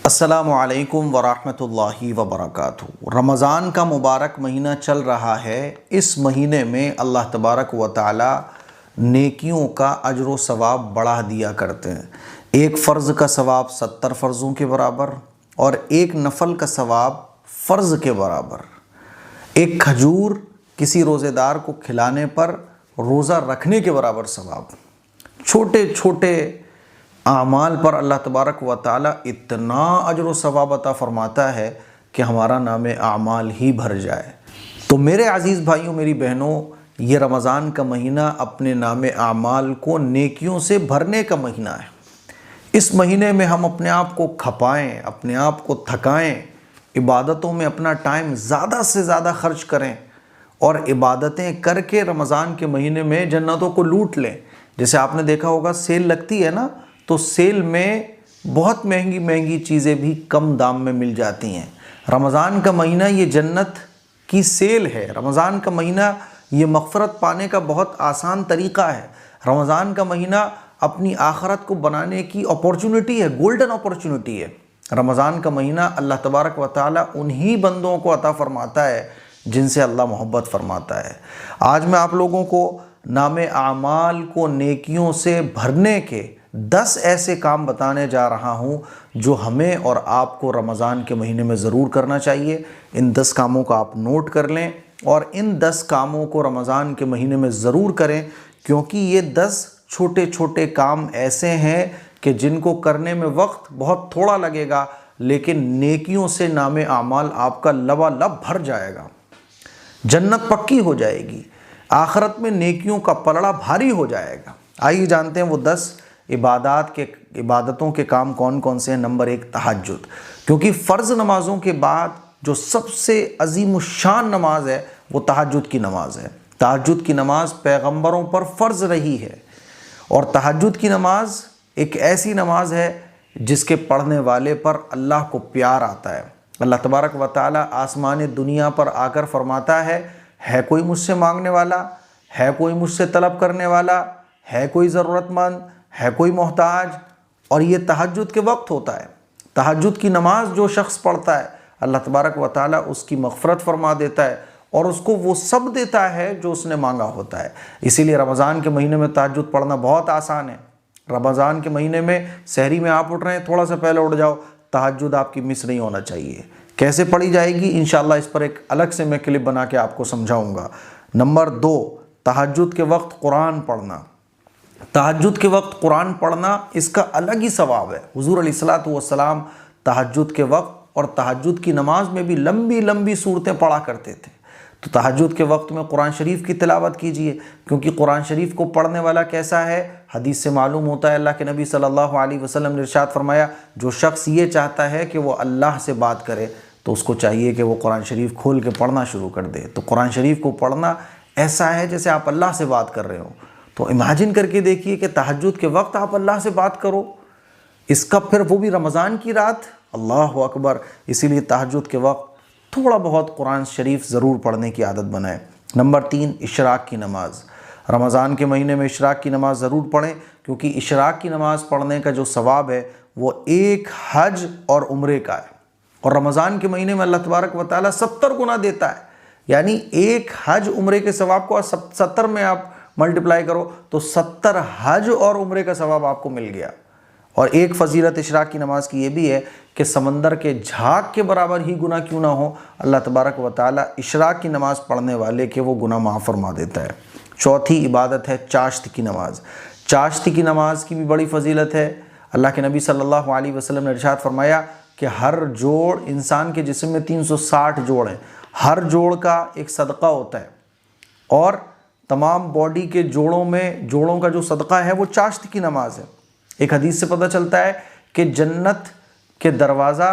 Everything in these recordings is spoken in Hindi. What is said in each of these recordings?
अस्सलामुअलैकुम वरहमतुल्लाहि वबरकातुहू। रमज़ान का मुबारक महीना चल रहा है। इस महीने में अल्लाह तबारक व तआला नेकियों का अजर व सवाब बढ़ा दिया करते हैं। एक फ़र्ज़ का सवाब 70 फ़र्ज़ों के बराबर और एक नफ़ल का सवाब फ़र्ज़ के बराबर। एक खजूर किसी रोज़ेदार को खिलाने पर रोज़ा रखने के बराबर सवाब। छोटे छोटे आमाल पर अल्लाह तबारक व तआला इतना अजर व सवाब अता फ़रमाता है कि हमारा नाम आमाल ही भर जाए। तो मेरे अज़ीज़ भाइयों, मेरी बहनों, ये रमज़ान का महीना अपने नाम आमाल को नेकियों से भरने का महीना है। इस महीने में हम अपने आप को खपाएं, अपने आप को थकाएं, इबादतों में अपना टाइम ज़्यादा से ज़्यादा खर्च करें और इबादतें करके रमज़ान के महीने में जन्नतों को लूट लें। जैसे आपने देखा होगा, सेल लगती है ना, तो सेल में बहुत महंगी महंगी चीज़ें भी कम दाम में मिल जाती हैं। रमज़ान का महीना ये जन्नत की सेल है। रमज़ान का महीना ये मग़फ़िरत पाने का बहुत आसान तरीक़ा है। रमज़ान का महीना अपनी आखरत को बनाने की अपॉर्चुनिटी है, गोल्डन अपॉर्चुनिटी है। रमज़ान का महीना अल्लाह तबारक व तआला उन्हीं बंदों को अता फ़रमाता है जिनसे अल्लाह मोहब्बत फ़रमाता है। आज मैं आप लोगों को नामे आमाल को नेकियों से भरने के 10 ऐसे काम बताने जा रहा हूँ जो हमें और आपको रमज़ान के महीने में ज़रूर करना चाहिए। इन 10 कामों को आप नोट कर लें और इन 10 कामों को रमज़ान के महीने में ज़रूर करें, क्योंकि ये 10 छोटे छोटे काम ऐसे हैं कि जिनको करने में वक्त बहुत थोड़ा लगेगा, लेकिन नेकियों से नामे आमाल आपका लबालब भर जाएगा। जन्नत पक्की हो जाएगी, आखिरत में नेकियों का पलड़ा भारी हो जाएगा। आइए जानते हैं वो 10 इबादतों के काम कौन कौन से हैं। नंबर 1, तहज्जुद। क्योंकि फ़र्ज़ नमाज़ों के बाद जो सबसे अज़ीमुश्शान नमाज है वो तहज्जुद की नमाज है। तहज्जुद की नमाज पैगंबरों पर फ़र्ज़ रही है और तहज्जुद की नमाज एक ऐसी नमाज है जिसके पढ़ने वाले पर अल्लाह को प्यार आता है। अल्लाह तबारक व तआला आसमान दुनिया पर आकर फरमाता है कोई मुझसे मांगने वाला, है कोई मुझसे तलब करने वाला, है कोई ज़रूरतमंद, है कोई मोहताज। और ये तहज्जुद के वक्त होता है। तहज्जुद की नमाज जो शख्स पढ़ता है, अल्लाह तबारक व तआला उसकी मग़फ़िरत फरमा देता है और उसको वो सब देता है जो उसने मांगा होता है। इसीलिए रमज़ान के महीने में तहज्जुद पढ़ना बहुत आसान है। रमज़ान के महीने में सहरी में आप उठ रहे हैं, थोड़ा सा पहले उठ जाओ, तहज्जुद आपकी मिस नहीं होना चाहिए। कैसे पढ़ी जाएगी इंशाअल्लाह इस पर एक अलग से मैं क्लिप बना के आपको समझाऊंगा। नंबर 2, तहज्जुद के वक्त कुरान पढ़ना। तहज्जुद के वक्त कुरान पढ़ना इसका अलग ही सवाब है। हुज़ूर अलैहिस्सलातु वस्सलाम तहज्जुद के वक्त और तहज्जुद की नमाज में भी लंबी लंबी सूरतें पढ़ा करते थे। तो तहज्जुद के वक्त में कुरान शरीफ की तिलावत कीजिए, क्योंकि कुरान शरीफ को पढ़ने वाला कैसा है, हदीस से मालूम होता है। अल्लाह के नबी सल्लल्लाहु अलैहि वसल्लम ने इरशाद फरमाया, जो शख्स ये चाहता है कि वो अल्लाह से बात करे तो उसको चाहिए कि वो कुरान शरीफ खोल के पढ़ना शुरू कर दे। तो कुरान शरीफ को पढ़ना ऐसा है जैसे आप अल्लाह से बात कर रहे हो। तो इमेजिन करके देखिए कि तहज्जुद के वक्त आप अल्लाह से बात करो, इसका फिर वो भी रमज़ान की रात, अल्लाह अकबर। इसीलिए तहज्जुद के वक्त थोड़ा बहुत कुरान शरीफ ज़रूर पढ़ने की आदत बनाएं। नंबर 3, इशराक की नमाज़। रमज़ान के महीने में इशराक की नमाज़ ज़रूर पढ़ें, क्योंकि इशराक की नमाज़ पढ़ने का जो सवाब है वो एक हज और उम्रे का है। और रमज़ान के महीने में अल्लाह तबारक व तआला 70 गुना देता है। यानी एक हज उम्रे के सवाब को 70 में आप मल्टीप्लाई करो तो 70 हज और उम्रे का सवाब आपको मिल गया। और एक फ़जीलत इशराक की नमाज की ये भी है कि समंदर के झाग के बराबर ही गुनाह क्यों ना हो, अल्लाह तबारक व तआला इशराक की नमाज़ पढ़ने वाले के वो गुनाह माफ़ फरमा देता है। चौथी इबादत है चाश्त की नमाज़। चाश्त की नमाज की भी बड़ी फ़जीलत है। अल्लाह के नबी सल्लल्लाहु अलैहि वसल्लम ने इरशाद फरमाया कि हर जोड़, इंसान के जिस्म में 360 जोड़ हैं, हर जोड़ का एक सदका होता है और तमाम बॉडी के जोड़ों का जो सदका है वो चाश्त की नमाज है। एक हदीस से पता चलता है कि जन्नत के दरवाज़ा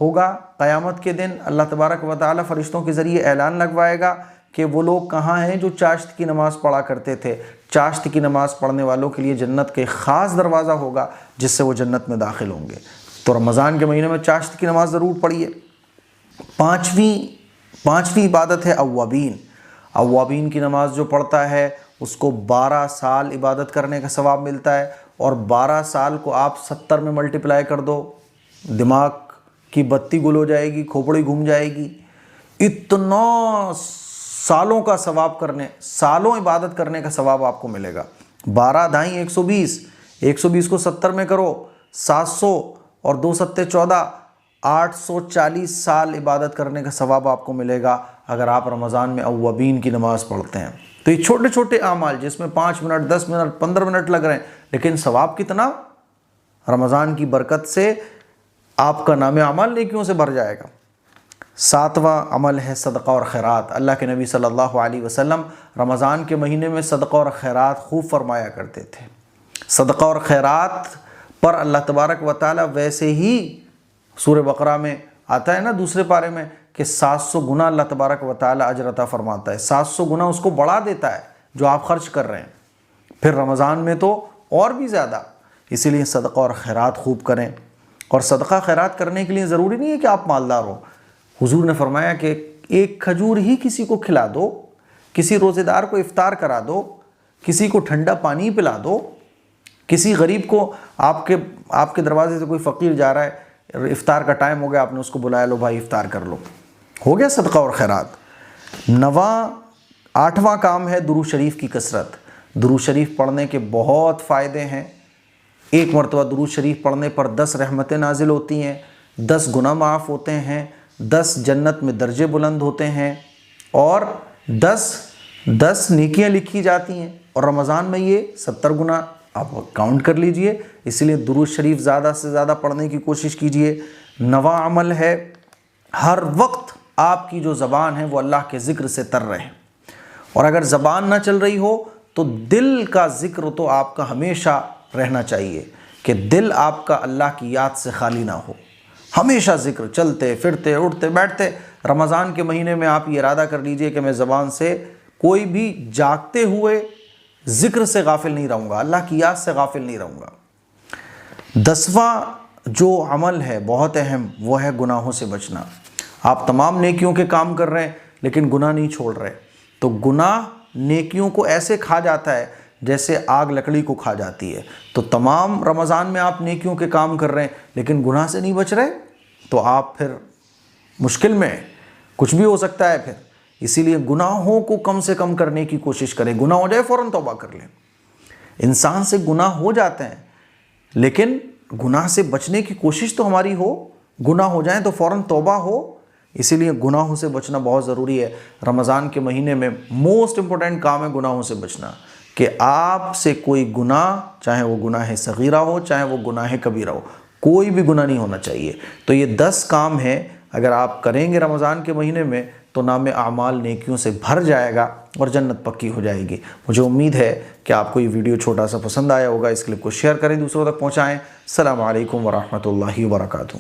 होगा क़यामत के दिन। अल्लाह तबारक व तआला फ़रिश्तों के ज़रिए ऐलान लगवाएगा कि वो लोग कहाँ हैं जो चाश्त की नमाज़ पढ़ा करते थे। चाश्त की नमाज़ पढ़ने वालों के लिए जन्नत के ख़ास दरवाज़ा होगा जिससे वो जन्नत में दाखिल होंगे। तो रमज़ान के महीने में चाश्त की नमाज़ ज़रूर पढ़िए। पाँचवीं इबादत है अव्वाबीन। अव्वाबीन की नमाज़ जो पढ़ता है उसको 12 साल इबादत करने का सवाब मिलता है और 12 साल को आप 70 में मल्टीप्लाई कर दो, दिमाग कि बत्ती गुल हो जाएगी, खोपड़ी घूम जाएगी। इतना सालों का सवाब करने, सालों इबादत करने का सवाब आपको मिलेगा। 12 दाई 120, 120 को 70 में करो, 700 और 2 सत्ते 14, 840 साल इबादत करने का सवाब आपको मिलेगा अगर आप रमज़ान में अव्वबीन की नमाज़ पढ़ते हैं। तो ये छोटे छोटे आमाल जिसमें 5 मिनट, 10 मिनट, 15 मिनट लग रहे हैं, लेकिन सवाब कितना, रमज़ान की बरकत से आपका नामे अमाल नेकियों से भर जाएगा। 7वां अमल है सदका और खैरात। अल्लाह के नबी सल्लल्लाहु अलैहि वसल्लम रमज़ान के महीने में सदका और खैरात खूब फरमाया करते थे। सदका और खैरात पर अल्लाह तबारक व तआला वैसे ही सूरह बकरा में आता है ना, दूसरे पारे में, कि 700 गुना अल्लाह तबारक व तआला अजर अता फरमाता है। 700 गुना उसको बढ़ा देता है जो आप खर्च कर रहे हैं, फिर रमज़ान में तो और भी ज़्यादा। इसीलिए सदका और खैरात खूब करें। और सदका खैरात करने के लिए ज़रूरी नहीं है कि आप मालदार हो। हुजूर ने फरमाया कि एक खजूर ही किसी को खिला दो, किसी रोज़ेदार को इफ्तार करा दो, किसी को ठंडा पानी पिला दो, किसी गरीब को, आपके दरवाजे से कोई फ़कीर जा रहा है, इफ्तार का टाइम हो गया, आपने उसको बुलाया, लो भाई इफ्तार कर लो, हो गया सदका और खैरात। 8वां काम है दुरूद शरीफ की कसरत। दुरूद शरीफ पढ़ने के बहुत फ़ायदे हैं। एक मरतबा दुरूद शरीफ पढ़ने पर 10 रहमतें नाजिल होती हैं, 10 गुनाह माफ़ होते हैं, 10 जन्नत में दर्जे बुलंद होते हैं और 10 नेकियां लिखी जाती हैं। और रमज़ान में ये 70 गुना आप काउंट कर लीजिए। इसलिए दुरूद शरीफ ज़्यादा से ज़्यादा पढ़ने की कोशिश कीजिए। 9वां अमल है हर वक्त आपकी जो ज़बान है वो अल्लाह के ज़िक्र से तर रहे। और अगर ज़बान ना चल रही हो तो दिल का ज़िक्र तो आपका हमेशा रहना चाहिए, कि दिल आपका अल्लाह की याद से खाली ना हो। हमेशा ज़िक्र, चलते फिरते उठते बैठते। रमज़ान के महीने में आप ये इरादा कर लीजिए कि मैं ज़बान से कोई भी जागते हुए ज़िक्र से गाफिल नहीं रहूँगा, अल्लाह की याद से गाफिल नहीं रहूँगा। 10वां जो अमल है बहुत अहम, वो है गुनाहों से बचना। आप तमाम नेकियों के काम कर रहे हैं लेकिन गुनाह नहीं छोड़ रहे, तो गुनाह नेकियों को ऐसे खा जाता है जैसे आग लकड़ी को खा जाती है। तो तमाम रमज़ान में आप नेकियों के काम कर रहे हैं लेकिन गुनाह से नहीं बच रहे, तो आप फिर मुश्किल में, कुछ भी हो सकता है फिर। इसीलिए गुनाहों को कम से कम करने की कोशिश करें। गुनाह हो जाए फ़ौरन तौबा कर लें। इंसान से गुनाह हो जाते हैं लेकिन गुनाह से बचने की कोशिश तो हमारी हो। गुनाह हो जाए तो फ़ौरन तौबा हो। इसीलिए गुनाहों से बचना बहुत ज़रूरी है। रमज़ान के महीने में मोस्ट इम्पोर्टेंट काम है गुनाहों से बचना, कि आपसे कोई गुनाह, चाहे वो गुनाह सगीरा हो चाहे वो गुनाह कबीरा हो, कोई भी गुनाह नहीं होना चाहिए। तो ये 10 काम हैं, अगर आप करेंगे रमज़ान के महीने में तो नामे आमाल नेकियों से भर जाएगा और जन्नत पक्की हो जाएगी। मुझे उम्मीद है कि आपको ये वीडियो छोटा सा पसंद आया होगा। इस क्लिप को शेयर करें, दूसरों तक पहुँचाएँ। अस्सलामु अलैकुम वरहमतुल्लाहि वबरकातुहू।